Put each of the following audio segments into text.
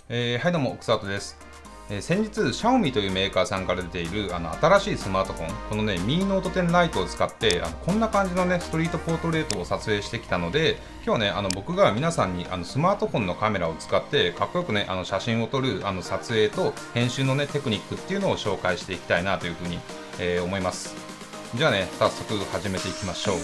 はいどうも、草戸です。先日、Xiaomi というメーカーさんから出ている新しいスマートフォン、このね、Mi Note 10 Lite を使ってこんな感じのね、ストリートポートレートを撮影してきたので、今日はね、僕が皆さんにスマートフォンのカメラを使ってかっこよくね、写真を撮る撮影と編集のね、テクニックっていうのを紹介していきたいなというふうに、思います。じゃあね、早速始めていきましょう。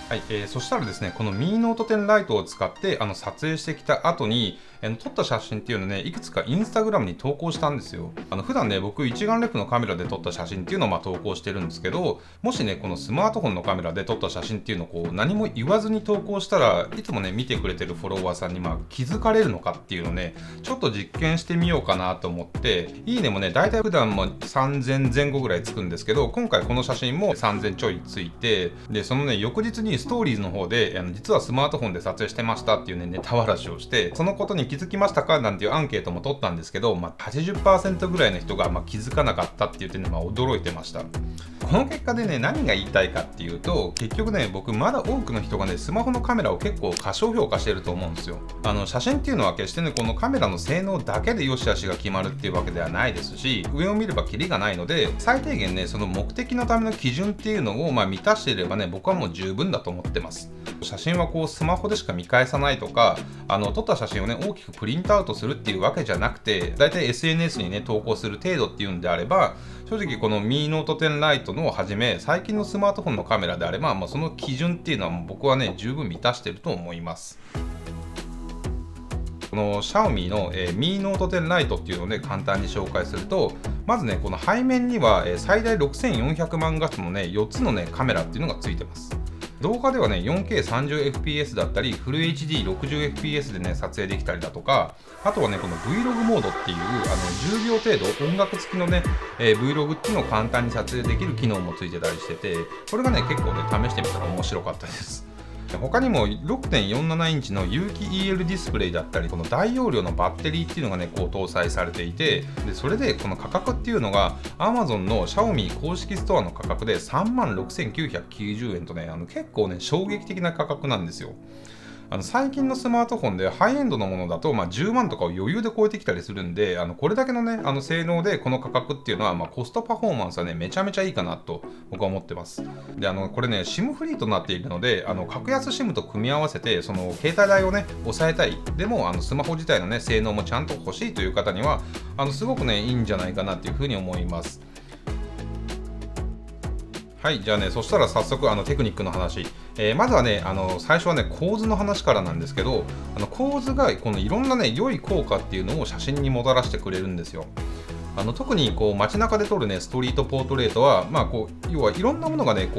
はい、そしたらですね、この Mi Note 10 Lite を使って撮影してきた後に、撮った写真っていうのをね、いくつかインスタグラムに投稿したんですよ。普段ね、僕一眼レフのカメラで撮った写真っていうのを投稿してるんですけど、もしね、このスマートフォンのカメラで撮った写真っていうのを何も言わずに投稿したらいつもね、見てくれてるフォロワーさんに気づかれるのかっていうのをね、ちょっと実験してみようかなと思って、いいねもね、だいたい普段も3000前後ぐらいつくんですけど、今回この写真も3000ちょいついて、で、そのね、翌日にストーリーズの方で実はスマートフォンで撮影してましたっていうね、ネタばらしをして、そのことに気づきましたかなんていうアンケートも取ったんですけど、80% ぐらいの人が気づかなかったって言ってね、驚いてました。この結果でね、何が言いたいかっていうと、結局ね、僕まだ多くの人がね、スマホのカメラを結構過小評価してると思うんですよ。写真っていうのは決してね、このカメラの性能だけで良し悪しが決まるっていうわけではないですし、上を見ればキリがないので、最低限ね、その目的のための基準っていうのを満たしていればね、僕はもう十分だと思ってます。写真はスマホでしか見返さないとか、撮った写真をね、大きくプリントアウトするっていうわけじゃなくて、だいたい SNS にね、投稿する程度っていうんであれば、正直この Mi Note 10 Lite のをはじめ、最近のスマートフォンのカメラであれば、その基準っていうのは僕はね、十分満たしてると思います。この Xiaomi の、Mi Note 10 Lite っていうのをね、簡単に紹介すると、まずね、この背面には、最大6400万画素のね、4つのね、カメラっていうのがついてます。動画ではね、4K30fps だったり、フル HD60fps でね、撮影できたりだとか、あとはね、この Vlog モードっていう、10秒程度音楽付きのね、Vlog っていうのを簡単に撮影できる機能もついてたりしてて、これがね、結構ね、試してみたら面白かったです。他にも 6.47 インチの有機 EL ディスプレイだったり、この大容量のバッテリーっていうのがね、搭載されていて、でそれでこの価格っていうのが Amazon の Xiaomi 公式ストアの価格で 36,990 円とね、結構ね、衝撃的な価格なんですよ。最近のスマートフォンでハイエンドのものだと、10万とかを余裕で超えてきたりするんで、これだけのね、性能でこの価格っていうのは、コストパフォーマンスはね、めちゃめちゃいいかなと僕は思ってます。で、これね、SIM フリーとなっているので、格安 SIM と組み合わせて、その携帯代をね、抑えたい。でも、スマホ自体のね、性能もちゃんと欲しいという方には、すごくね、いいんじゃないかなっていうふうに思います。はい、じゃあね、そしたら早速テクニックの話。まずはね、最初はね、構図の話からなんですけど、構図がこのいろんなね、良い効果っていうのを写真にもたらしてくれるんですよ。特に街中で撮るね、ストリートポートレートは、要はいろんなものがね、映り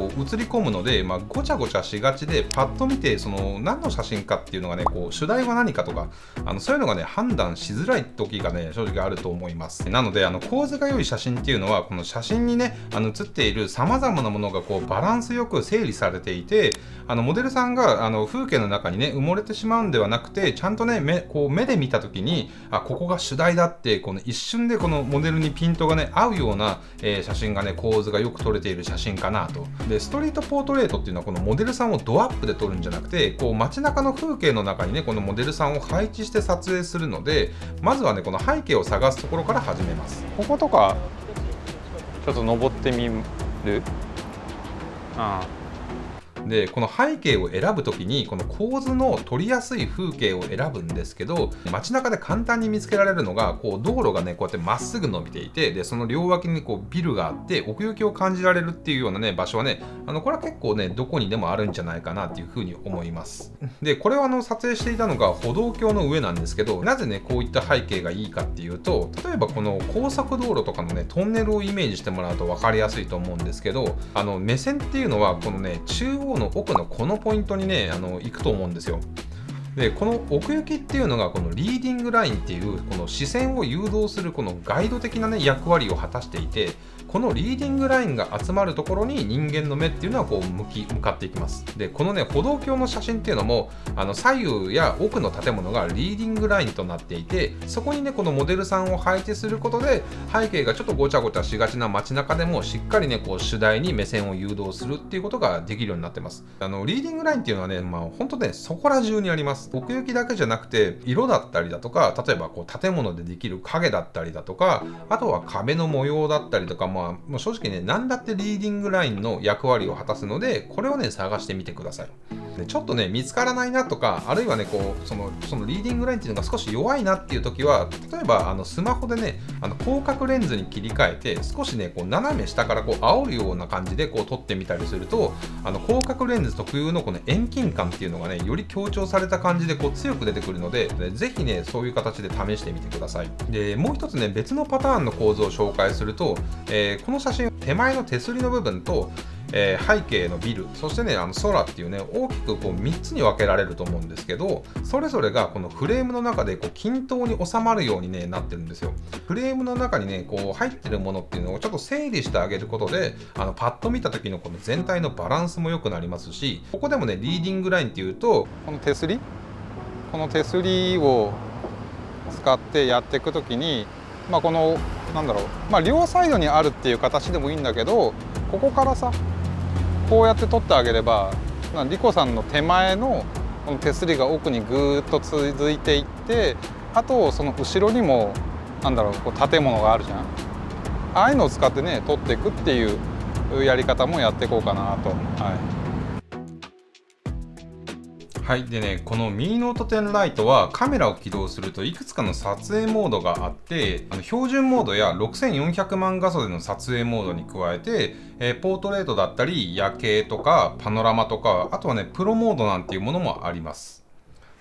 込むので、ごちゃごちゃしがちで、パッと見て、その何の写真かっていうのがね、主題は何かとか、そういうのがね、判断しづらい時がね、正直あると思います。なので、構図が良い写真っていうのは、この写真にね、写っている様々なものがバランスよく整理されていて、モデルさんが風景の中にね、埋もれてしまうんではなくて、ちゃんとね、目で見た時に、ここが主題だって、この一瞬でこのモデルにピントがね、合うような、写真がね、構図がよく撮れている写真かなと。で、ストリートポートレートっていうのは、このモデルさんをドアップで撮るんじゃなくて、街中の風景の中にね、このモデルさんを配置して撮影するので、まずはね、この背景を探すところから始めます。こことかちょっと登ってみる。あで、この背景を選ぶときに、この構図の撮りやすい風景を選ぶんですけど、街中で簡単に見つけられるのが、道路がね、こうやってまっすぐ伸びていて、で、その両脇にビルがあって、奥行きを感じられるっていうようなね、場所はね、これは結構ね、どこにでもあるんじゃないかなっていうふうに思います。で、これを撮影していたのが歩道橋の上なんですけど、なぜね、こういった背景がいいかっていうと、例えばこの高速道路とかのね、トンネルをイメージしてもらうと分かりやすいと思うんですけど、目線っていうのは、このね、中央の奥のこのポイントにね、行くと思うんですよ。でこの奥行きっていうのがこのリーディングラインっていうこの視線を誘導するこのガイド的なね役割を果たしていて、このリーディングラインが集まるところに人間の目っていうのはこう向かっていきます。でこのね歩道橋の写真っていうのも左右や奥の建物がリーディングラインとなっていて、そこにねこのモデルさんを配置することで背景がちょっとごちゃごちゃしがちな街中でもしっかりねこう主題に目線を誘導するっていうことができるようになってます。リーディングラインっていうのはね本当ねそこら中にあります。奥行きだけじゃなくて色だったりだとか、例えばこう建物でできる影だったりだとか、あとは壁の模様だったりとか、もう正直ね何だってリーディングラインの役割を果たすので、これをね探してみてください。でちょっとね見つからないなとか、あるいはねこうそのリーディングラインっていうのが少し弱いなっていう時は、例えばスマホでね広角レンズに切り替えて少しねこう斜め下からこう煽るような感じでこう撮ってみたりすると、広角レンズ特有のこの遠近感っていうのがねより強調された感じでこう強く出てくるので、ぜひねそういう形で試してみてください。でもう一つね別のパターンの構造を紹介すると、この写真手前の手すりの部分と背景のビル、そしてね空っていうね大きくこう3つに分けられると思うんですけど、それぞれがこのフレームの中でこう均等に収まるように、ね、なってるんですよ。フレームの中にねこう入ってるものっていうのをちょっと整理してあげることでパッと見た時のこの全体のバランスも良くなりますし、ここでもねリーディングラインっていうとこの手すりを使ってやっていくときに、このなんだろう、両サイドにあるっていう形でもいいんだけど、ここからさこうやって取ってあげれば、リコさんの手前のこの手すりが奥にぐーっと続いていって、あとその後ろにもなんだろうこう建物があるじゃん。ああいうのを使ってね取っていくっていうやり方もやっていこうかなと。はい、でね、このミーノート10ライトはカメラを起動するといくつかの撮影モードがあって、標準モードや6400万画素での撮影モードに加えて、ポートレートだったり夜景とかパノラマとか、あとはねプロモードなんていうものもあります。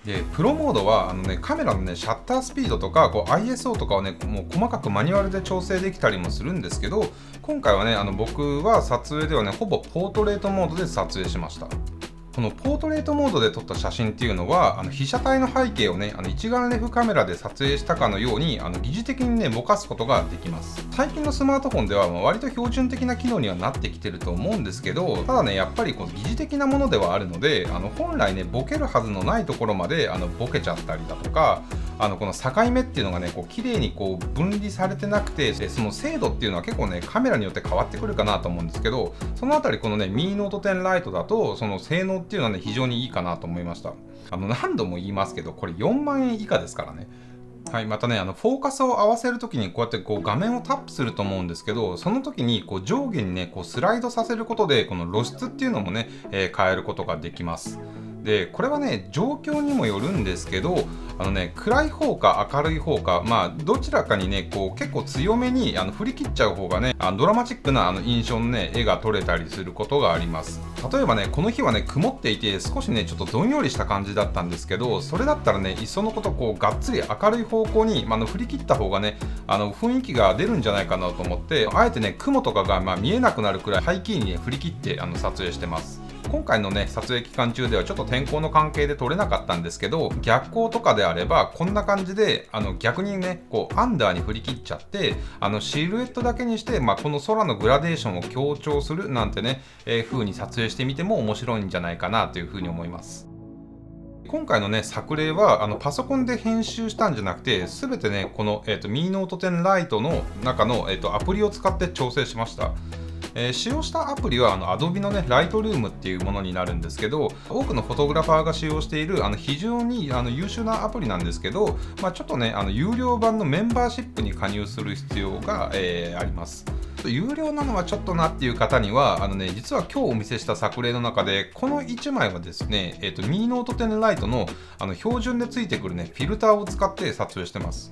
でプロモードはカメラのねシャッタースピードとかこう ISO とかをねもう細かくマニュアルで調整できたりもするんですけど、今回はね僕は撮影ではねほぼポートレートモードで撮影しました。このポートレートモードで撮った写真っていうのは被写体の背景をね一眼レフカメラで撮影したかのように疑似的にねぼかすことができます。最近のスマートフォンでは割と標準的な機能にはなってきてると思うんですけど、ただねやっぱりこう疑似的なものではあるので本来ねボケるはずのないところまでボケちゃったりだとか、この境目っていうのがねこう綺麗にこう分離されてなくて、その精度っていうのは結構ねカメラによって変わってくるかなと思うんですけど、そのあたりこのねミーノート10ライトだとその性能っていうのはね非常にいいかなと思いました。何度も言いますけどこれ4万円以下ですからね。はい、またねフォーカスを合わせるときにこうやってこう画面をタップすると思うんですけど、その時にこう上下にねこうスライドさせることでこの露出っていうのもね、変えることができます。でこれはね状況にもよるんですけど、暗い方か明るい方か、どちらかにねこう結構強めに振り切っちゃう方がねドラマチックな印象のね絵が撮れたりすることがあります。例えばねこの日はね曇っていて少しねちょっとどんよりした感じだったんですけど、それだったらねいっそのことこうがっつり明るい方向に、振り切った方がね雰囲気が出るんじゃないかなと思って、あえてね雲とかが見えなくなるくらい背景にね振り切って撮影してます。今回のね撮影期間中ではちょっと天候の関係で撮れなかったんですけど、逆光とかであればこんな感じで逆にねこうアンダーに振り切っちゃってシルエットだけにして、この空のグラデーションを強調するなんてね、風に撮影してみても面白いんじゃないかなというふうに思います。今回のね作例はパソコンで編集したんじゃなくて、全てねこの、ミーノート10ライトの中の、アプリを使って調整しました。使用したアプリはAdobe のね Lightroom っていうものになるんですけど、多くのフォトグラファーが使用している非常に優秀なアプリなんですけど、ちょっとね有料版のメンバーシップに加入する必要が、あります。有料なのはちょっとなっていう方には実は今日お見せした作例の中でこの1枚はですね、ミーノート10ライトの標準でついてくるねフィルターを使って撮影してます。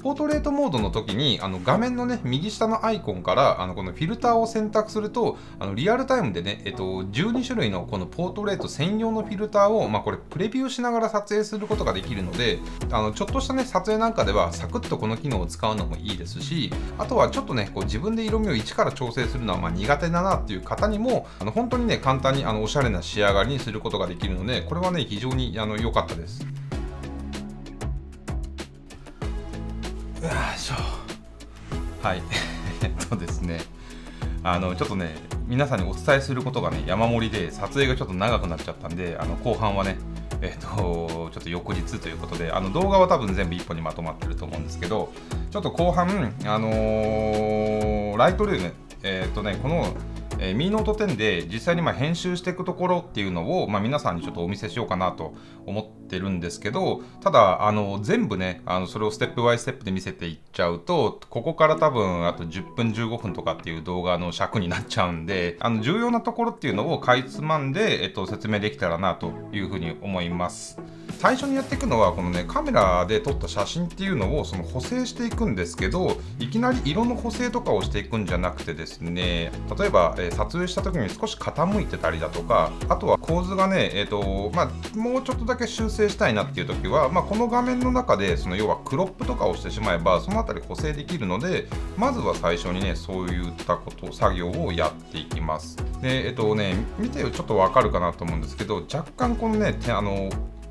ポートレートモードの時に画面のね右下のアイコンからこのフィルターを選択するとリアルタイムでね、12種類のこのポートレート専用のフィルターを、これプレビューしながら撮影することができるので、ちょっとしたね撮影なんかではサクッとこの機能を使うのもいいですし、あとはちょっとねこう自分で色味を一から調整するのは苦手だなっていう方にも本当にね簡単におしゃれな仕上がりにすることができるので、これはね非常に良かったです。よいしょ。はいですね、ちょっとね皆さんにお伝えすることがね山盛りで、撮影がちょっと長くなっちゃったんで、後半はねちょっと翌日ということで、動画は多分全部一本にまとまってると思うんですけど、ちょっと後半ライトルームこのミーノート10で実際に編集していくところっていうのを、皆さんにちょっとお見せしようかなと思ってるんですけど、ただ全部ねそれをステップバイステップで見せていっちゃうと、ここから多分あと10分15分とかっていう動画の尺になっちゃうんで、重要なところっていうのをかいつまんで、説明できたらなというふうに思います。最初にやっていくのはこのねカメラで撮った写真っていうのをその補正していくんですけど、いきなり色の補正とかをしていくんじゃなくてですね、例えば、撮影した時に少し傾いてたりだとか、あとは構図がねもうちょっとだけ修正したいなっていう時は、この画面の中でその要はクロップとかをしてしまえばそのあたり補正できるので、まずは最初にねそういった作業をやっていきます。で見てちょっとわかるかなと思うんですけど、若干このね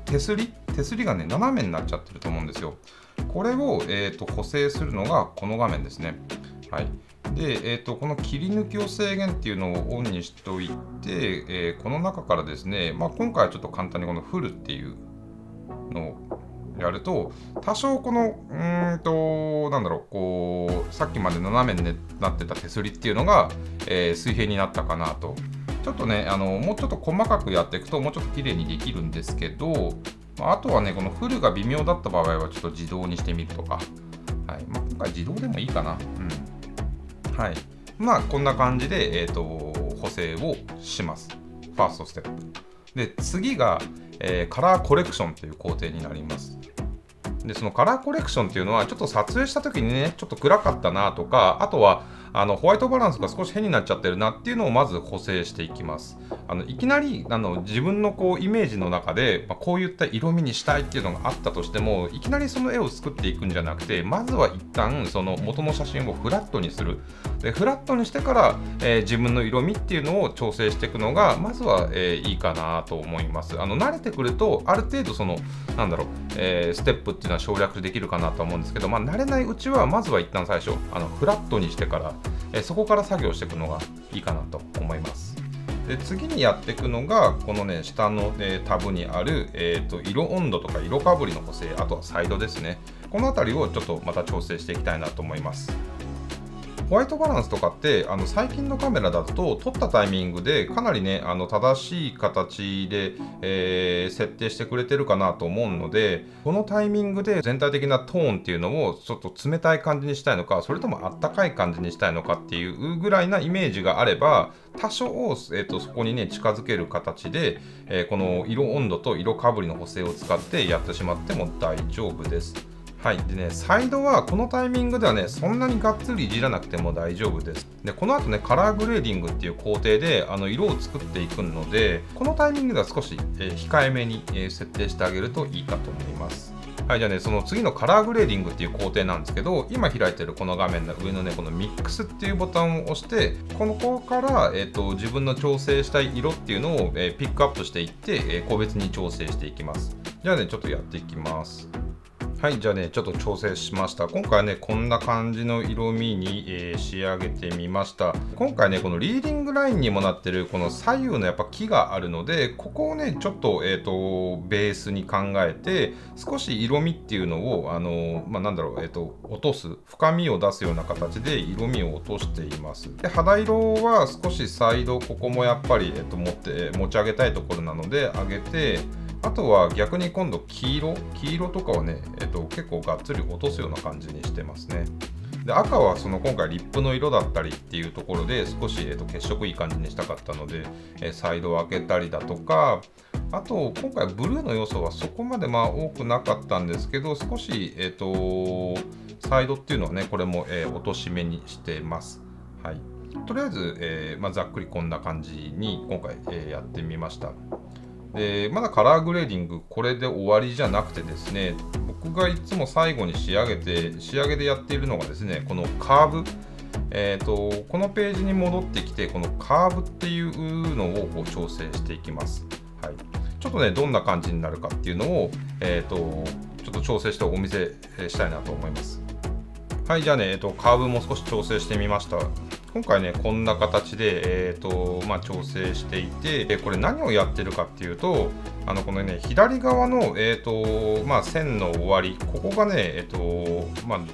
手すりがね斜めになっちゃってると思うんですよ。これを、補正するのがこの画面ですね。はい。で、この切り抜きを制限っていうのをオンにしておいて、この中からですね、今回はちょっと簡単にこのフルっていうのをやると、多少このさっきまで斜めになってた手すりっていうのが、水平になったかなと。ちょっとねもうちょっと細かくやっていくともうちょっと綺麗にできるんですけど、あとはねこのフルが微妙だった場合はちょっと自動にしてみるとか、はい、今回自動でもいいかな。はい、こんな感じで、補正をします。ファーストステップで、次が、カラーコレクションという工程になります。でそのカラーコレクションっていうのはちょっと撮影した時にねちょっと暗かったなとか、あとはホワイトバランスが少し変になっちゃってるなっていうのをまず補正していきます。いきなり自分のイメージの中で、こういった色味にしたいっていうのがあったとしても、いきなりその絵を作っていくんじゃなくて、まずは一旦その元の写真をフラットにする。でフラットにしてから、自分の色味っていうのを調整していくのがまずは、いいかなと思います。慣れてくるとある程度そのステップっていうのは省略できるかなと思うんですけど、慣れないうちはまずは一旦最初フラットにしてから、そこから作業していくのがいいかなと思います。で次にやっていくのがこのね下の、タブにある、色温度とか色かぶりの補正、あとはサイドですね。このあたりをちょっとまた調整していきたいなと思います。ホワイトバランスとかって最近のカメラだと撮ったタイミングでかなりね正しい形で、設定してくれてるかなと思うので、このタイミングで全体的なトーンっていうのをちょっと冷たい感じにしたいのか、それともあったかい感じにしたいのかっていうぐらいなイメージがあれば、多少、そこにね近づける形で、この色温度と色かぶりの補正を使ってやってしまっても大丈夫です。はい。でね、サイドはこのタイミングではね、そんなにがっつりいじらなくても大丈夫です。で、この後ね、カラーグレーディングっていう工程で色を作っていくので、このタイミングでは少し、控えめに、設定してあげるといいかと思います。はい、じゃあね、その次のカラーグレーディングっていう工程なんですけど、今開いてるこの画面の上のね、このミックスっていうボタンを押して、ここから、自分の調整したい色っていうのを、ピックアップしていって、個別に調整していきます。じゃあね、ちょっとやっていきます。はい、じゃあね、ちょっと調整しました。今回はね、こんな感じの色味に、仕上げてみました。今回ね、このリーディングラインにもなってるこの左右のやっぱ木があるので、ここをね、ちょっと、ベースに考えて、少し色味っていうのを、落とす、深みを出すような形で色味を落としています。で、肌色は少しサイド、ここもやっぱり、持ち上げたいところなので、上げて、あとは逆に今度黄色とかをね、結構がっつり落とすような感じにしてますね。で赤はその今回リップの色だったりっていうところで少し、血色いい感じにしたかったので、サイドを開けたりだとか、あと今回ブルーの要素はそこまで多くなかったんですけど、少し、サイドっていうのはねこれも、落とし目にしてます。はい、とりあえず、ざっくりこんな感じに今回、やってみました。でまだカラーグレーディングこれで終わりじゃなくてですね、僕がいつも最後に仕上げでやっているのがですね、このカーブ、このページに戻ってきてこのカーブっていうのをこう調整していきます。はい、ちょっとねどんな感じになるかっていうのを、ちょっと調整してお見せしたいなと思います。はい、じゃあね、カーブも少し調整してみました。今回ね、こんな形で、調整していて、これ何をやってるかっていうと、このね、左側の、線の終わり、ここがね、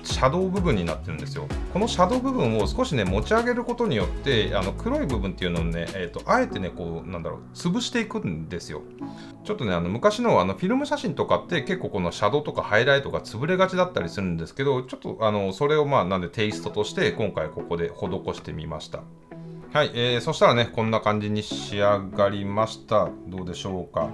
シャドウ部分になってるんですよ。このシャドウ部分を少しね、持ち上げることによって、黒い部分っていうのをね、あえてね、潰していくんですよ。ちょっとね、昔のフィルム写真とかって結構このシャドウとかハイライトが潰れがちだったりするんですけど、ちょっとそれをなんでテイストとして今回ここで施してみました。はい、そしたらね、こんな感じに仕上がりました。どうでしょうか。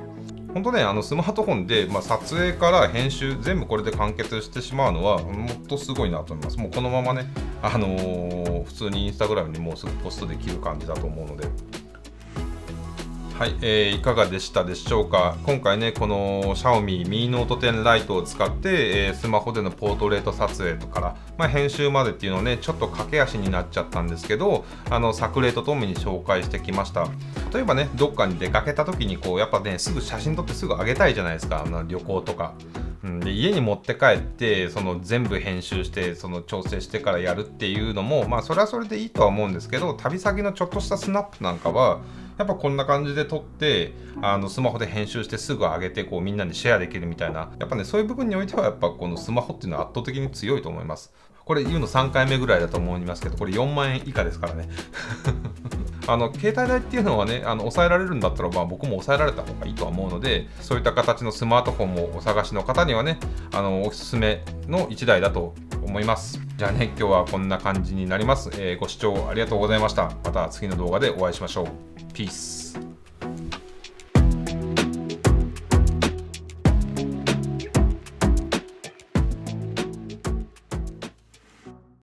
本当ね、スマートフォンで、撮影から編集、全部これで完結してしまうのは、もっとすごいなと思います。もうこのままね、普通にインスタグラムにもうすぐポストできる感じだと思うので。はい、いかがでしたでしょうか。今回ね、この Xiaomi Mi Note 10 Lite を使って、スマホでのポートレート撮影とから、編集までっていうのをね、ちょっと駆け足になっちゃったんですけど、作例とともに紹介してきました。例えばね、どっかに出かけた時にやっぱね、すぐ写真撮ってすぐ上げたいじゃないですか、旅行とか。で家に持って帰って全部編集して調整してからやるっていうのもそれはそれでいいとは思うんですけど、旅先のちょっとしたスナップなんかはやっぱこんな感じで撮ってスマホで編集してすぐ上げてみんなにシェアできるみたいな、やっぱねそういう部分においてはやっぱこのスマホっていうのは圧倒的に強いと思います。これ言うの3回目ぐらいだと思いますけど、これ4万円以下ですからね携帯代っていうのはね、抑えられるんだったら僕も抑えられた方がいいとは思うので、そういった形のスマートフォンもお探しの方にはね、おすすめの1台だと思います。じゃあね、今日はこんな感じになります。ご視聴ありがとうございました。また次の動画でお会いしましょう。ピース。